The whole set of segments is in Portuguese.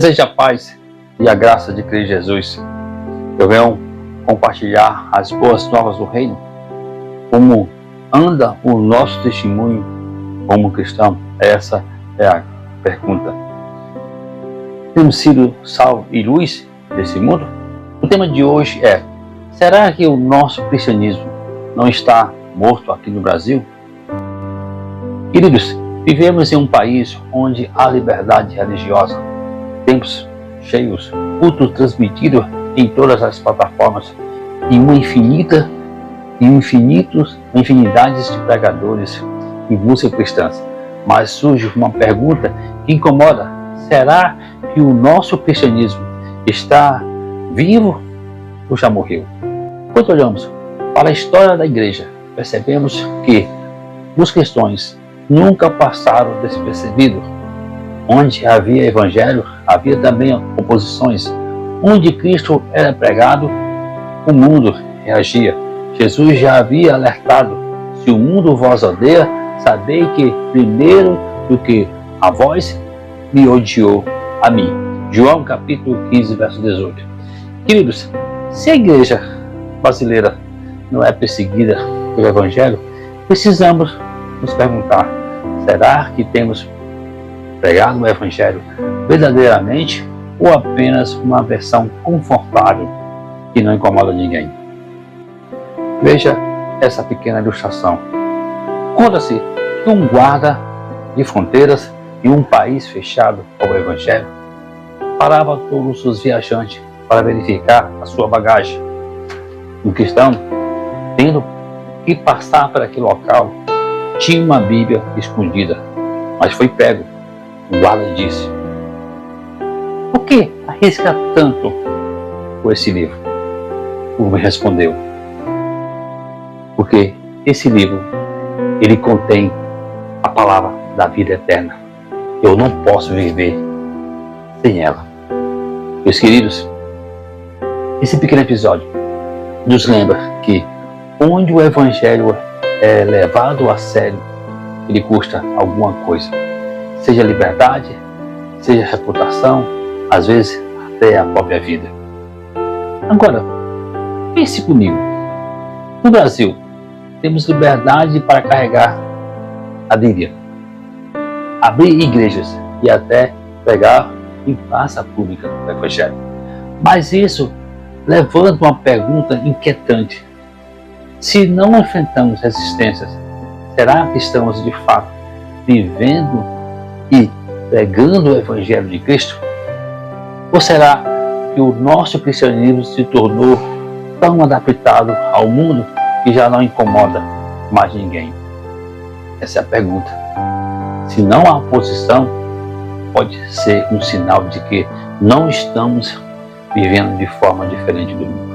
Seja a paz e a graça de Cristo Jesus. Eu venho compartilhar as boas novas do reino. Como anda o nosso testemunho como cristão? Essa é a pergunta. Temos sido sal e luz desse mundo? O tema de hoje é: será que o nosso cristianismo não está morto aqui no Brasil? Queridos, vivemos em um país onde há liberdade religiosa, templos cheios, culto transmitido em todas as plataformas e uma infinidade de pregadores e música cristã. Mas surge uma pergunta que incomoda: será que o nosso cristianismo está vivo ou já morreu? Quando olhamos para a história da igreja, percebemos que os cristãos nunca passaram despercebidos. Onde havia evangelho, havia também oposições. Onde Cristo era pregado, o mundo reagia. Jesus já havia alertado: se o mundo vos odeia, sabei que primeiro do que a vós, me odiou a mim. João capítulo 15, verso 18. Queridos, se a igreja brasileira não é perseguida pelo evangelho, precisamos nos perguntar: será que temos pregado o evangelho verdadeiramente ou apenas uma versão confortável que não incomoda ninguém? Veja essa pequena ilustração. Conta-se que um guarda de fronteiras em um país fechado ao evangelho parava todos os viajantes para verificar a sua bagagem. Um cristão, tendo que passar por aquele local, tinha uma Bíblia escondida, mas foi pego. O guarda disse: por que arrisca tanto por esse livro? O homem respondeu: porque esse livro, ele contém a palavra da vida eterna. Eu não posso viver sem ela. Meus queridos, esse pequeno episódio nos lembra que onde o evangelho é levado a sério, ele custa alguma coisa. Seja liberdade, seja reputação, às vezes até a própria vida. Agora, pense comigo. No Brasil, temos liberdade para carregar a Bíblia, abrir igrejas e até pregar em praça pública do evangelho. Mas isso levanta uma pergunta inquietante. Se não enfrentamos resistências, será que estamos de fato vivendo e pregando o evangelho de Cristo? Ou será que o nosso cristianismo se tornou tão adaptado ao mundo que já não incomoda mais ninguém? Essa é a pergunta. Se não há oposição, pode ser um sinal de que não estamos vivendo de forma diferente do mundo.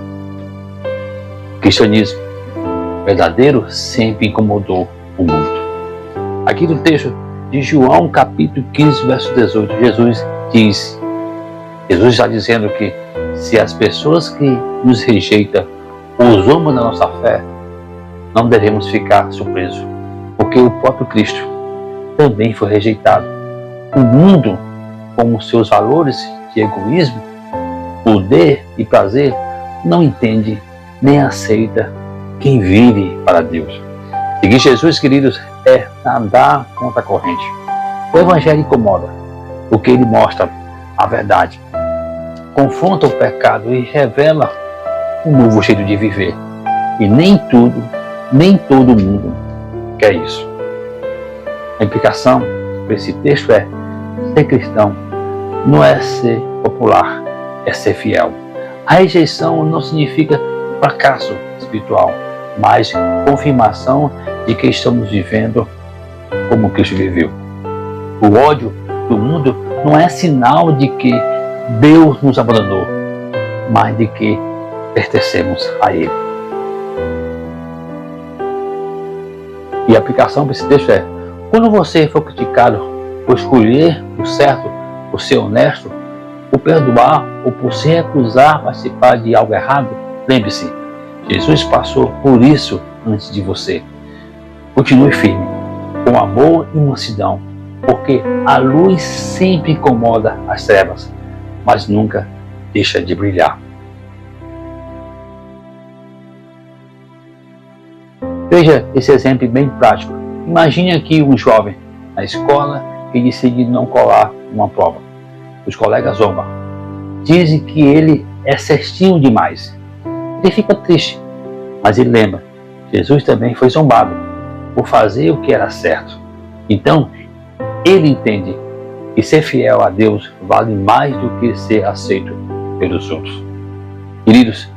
O cristianismo verdadeiro sempre incomodou o mundo. Aqui no texto de João capítulo 15, verso 18, Jesus está dizendo que se as pessoas que nos rejeitam ou zombam da nossa fé, não devemos ficar surpresos, porque o próprio Cristo também foi rejeitado. O mundo, com os seus valores de egoísmo, poder e prazer, não entende nem aceita quem vive para Deus. Seguir Jesus, queridos, é nadar contra a corrente. O evangelho incomoda, porque ele mostra a verdade, confronta o pecado e revela um novo jeito de viver. E nem todo mundo quer isso. A implicação para esse texto é: ser cristão não é ser popular, é ser fiel. A rejeição não significa fracasso espiritual, mas confirmação de que estamos vivendo como Cristo viveu. O ódio do mundo não é sinal de que Deus nos abandonou, mas de que pertencemos a Ele. E a aplicação para esse texto é: quando você for criticado por escolher o certo, por ser honesto, por perdoar ou por se recusar a participar de algo errado, lembre-se, Jesus passou por isso antes de você. Continue firme, com amor e mansidão, porque a luz sempre incomoda as trevas, mas nunca deixa de brilhar. Veja esse exemplo bem prático. Imagine aqui um jovem na escola que decide não colar uma prova. Os colegas zombam. Dizem que ele é certinho demais. Ele fica triste, mas ele lembra: Jesus também foi zombado por fazer o que era certo. Então, ele entende que ser fiel a Deus vale mais do que ser aceito pelos outros. Queridos,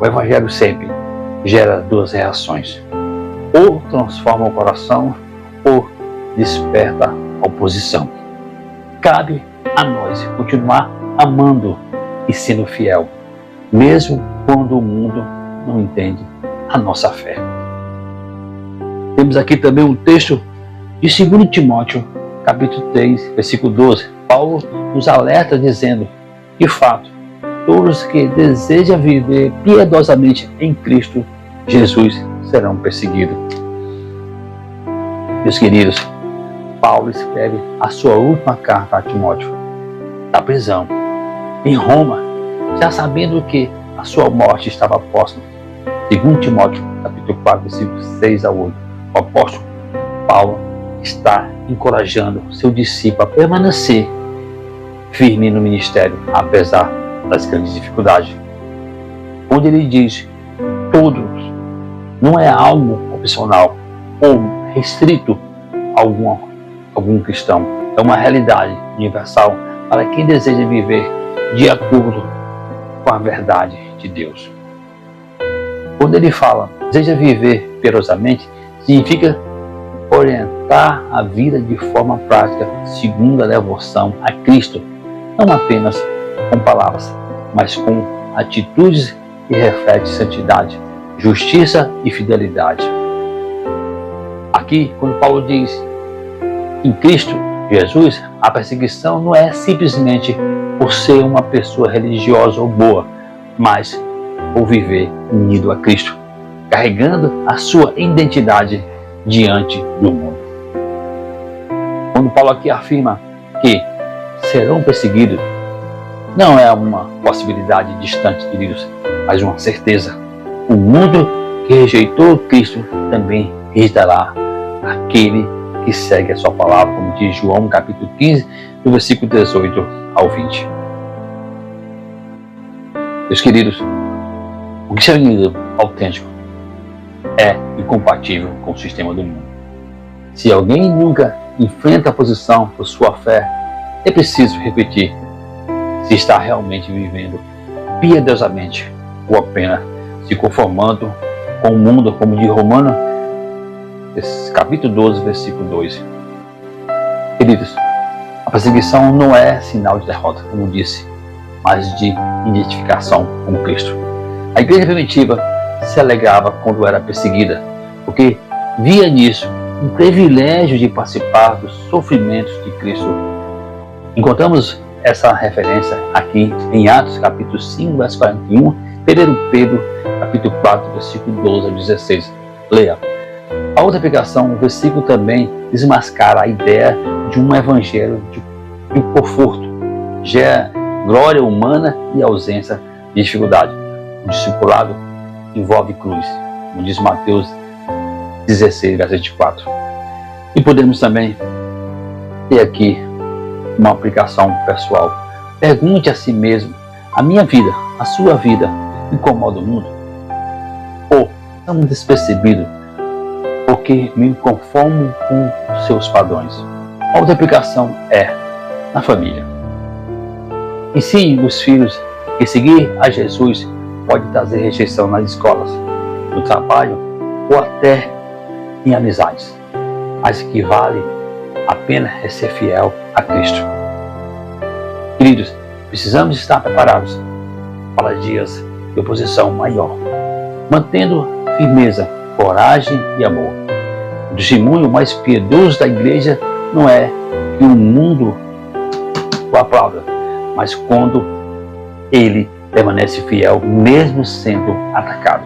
o Evangelho sempre gera duas reações. Ou transforma o coração, ou desperta a oposição. Cabe a nós continuar amando e sendo fiel, mesmo quando o mundo não entende a nossa fé. Temos aqui também um texto de 2 Timóteo, capítulo 3, versículo 12. Paulo nos alerta dizendo: de fato, todos que desejam viver piedosamente em Cristo Jesus serão perseguidos. Meus queridos, Paulo escreve a sua última carta a Timóteo, da prisão, em Roma, já sabendo que a sua morte estava próxima. 2 Timóteo, capítulo 4, versículos 6 a 8. O apóstolo Paulo está encorajando seu discípulo a permanecer firme no ministério, apesar das grandes dificuldades. Onde ele diz: todos, não é algo opcional ou restrito a algum cristão. É uma realidade universal para quem deseja viver de acordo com a verdade de Deus. Quando ele fala deseja viver piedosamente, significa orientar a vida de forma prática, segundo a devoção a Cristo, não apenas com palavras, mas com atitudes que refletem santidade, justiça e fidelidade. Aqui, quando Paulo diz em Cristo Jesus, a perseguição não é simplesmente por ser uma pessoa religiosa ou boa, mas por viver unido a Cristo, carregando a sua identidade diante do mundo. Quando Paulo aqui afirma que serão perseguidos, não é uma possibilidade distante, queridos, mas uma certeza. O mundo que rejeitou Cristo também rejeitará aquele que segue a sua palavra, como diz João capítulo 15, do versículo 18 ao 20. Meus queridos, o cristianismo autêntico é incompatível com o sistema do mundo. Se alguém nunca enfrenta a posição por sua fé, é preciso repetir se está realmente vivendo piedosamente ou apenas se conformando com o mundo, como diz Romanos, capítulo 12, versículo 2. Queridos, a perseguição não é sinal de derrota, como disse, mas de identificação com Cristo. A igreja primitiva se alegrava quando era perseguida, porque via nisso um privilégio de participar dos sofrimentos de Cristo. Encontramos essa referência aqui em Atos capítulo 5, verso 41, 1 Pedro capítulo 4, versículo 12 a 16. Leia. A outra aplicação, o versículo também desmascara a ideia de um evangelho de conforto, gera glória humana e ausência de dificuldade. O discipulado envolve cruz, como diz Mateus 16, verso 24. E podemos também ter aqui uma aplicação pessoal. Pergunte a si mesmo: a minha vida, a sua vida, incomoda o mundo? Ou estamos despercebidos porque me conformo com seus padrões? A outra aplicação é na família. Ensine os filhos que seguir a Jesus pode trazer rejeição nas escolas, no trabalho ou até em amizades, mas que vale a pena é ser fiel a Cristo. Queridos, precisamos estar preparados para dias de oposição maior, mantendo firmeza, coragem e amor. O testemunho mais piedoso da igreja não é que o mundo o aplauda, mas quando ele permanece fiel, mesmo sendo atacado.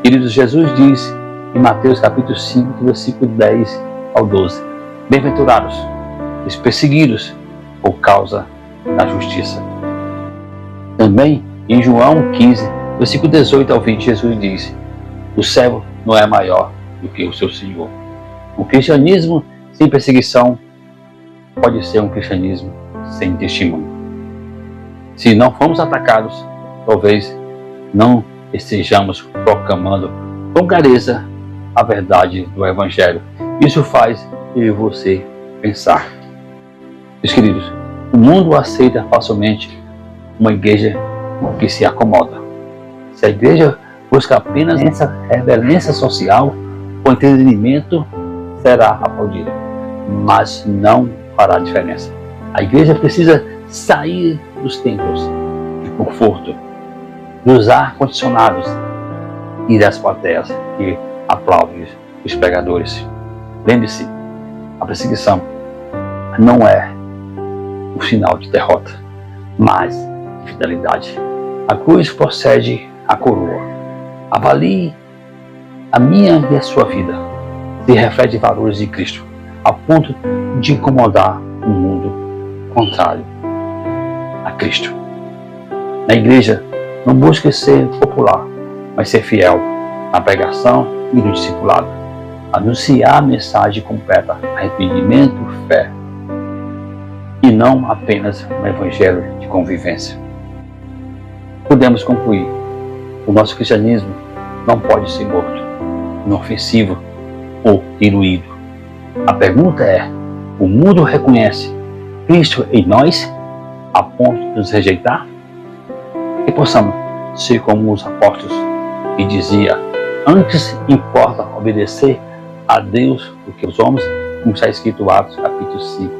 Queridos, Jesus diz em Mateus capítulo 5, versículo 10 ao 12: bem-aventurados os perseguidos por causa da justiça, Também em João 15, versículo 18 ao 20, Jesus diz: o servo não é maior do que o seu Senhor. O cristianismo sem perseguição pode ser um cristianismo sem testemunho. Se não formos atacados, talvez não estejamos proclamando com clareza a verdade do Evangelho. Isso faz eu e você pensar. Meus queridos, o mundo aceita facilmente uma igreja que se acomoda. Se a igreja busca apenas essa reverência social, o entretenimento será aplaudido, mas não fará diferença. A igreja precisa sair dos templos de conforto, dos ar-condicionados e das plateias que aplaudem os pregadores. Lembre-se, a perseguição não é o sinal de derrota, mas de fidelidade. A cruz procede a coroa. Avalie a minha e a sua vida. Se reflete valores de Cristo, a ponto de incomodar um mundo contrário a Cristo. Na igreja, não busque ser popular, mas ser fiel na pregação e no discipulado. Anunciar a mensagem completa, arrependimento, fé, e não apenas um evangelho de convivência. Podemos concluir: o nosso cristianismo não pode ser morto, inofensivo ou diluído. A pergunta é: o mundo reconhece Cristo em nós a ponto de nos rejeitar? Que possamos ser como os apóstolos que dizia: antes importa obedecer a Deus do que os homens, como está escrito em Atos capítulo 5,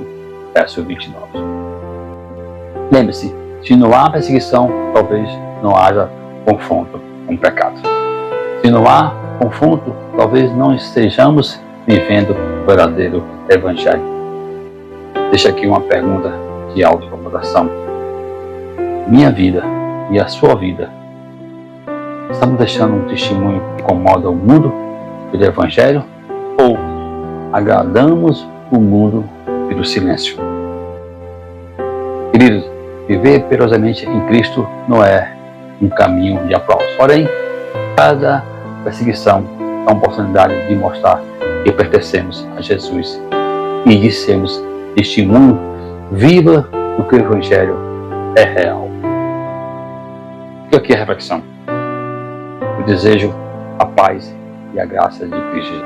verso 29. Lembre-se, se não há perseguição, talvez não haja confronto com o pecado. Se não há confronto, talvez não estejamos vivendo o verdadeiro Evangelho. Deixa aqui uma pergunta de autocomparação. Minha vida e a sua vida, estamos deixando um testemunho que incomoda o mundo pelo Evangelho, ou agradamos o mundo pelo silêncio? Queridos, viver perosamente em Cristo não é um caminho de aplauso. Porém, cada perseguição é uma oportunidade de mostrar que pertencemos a Jesus e de sermos testemunho viva do que o Evangelho é real. Fica aqui a reflexão. Eu desejo a paz e a graça de Cristo.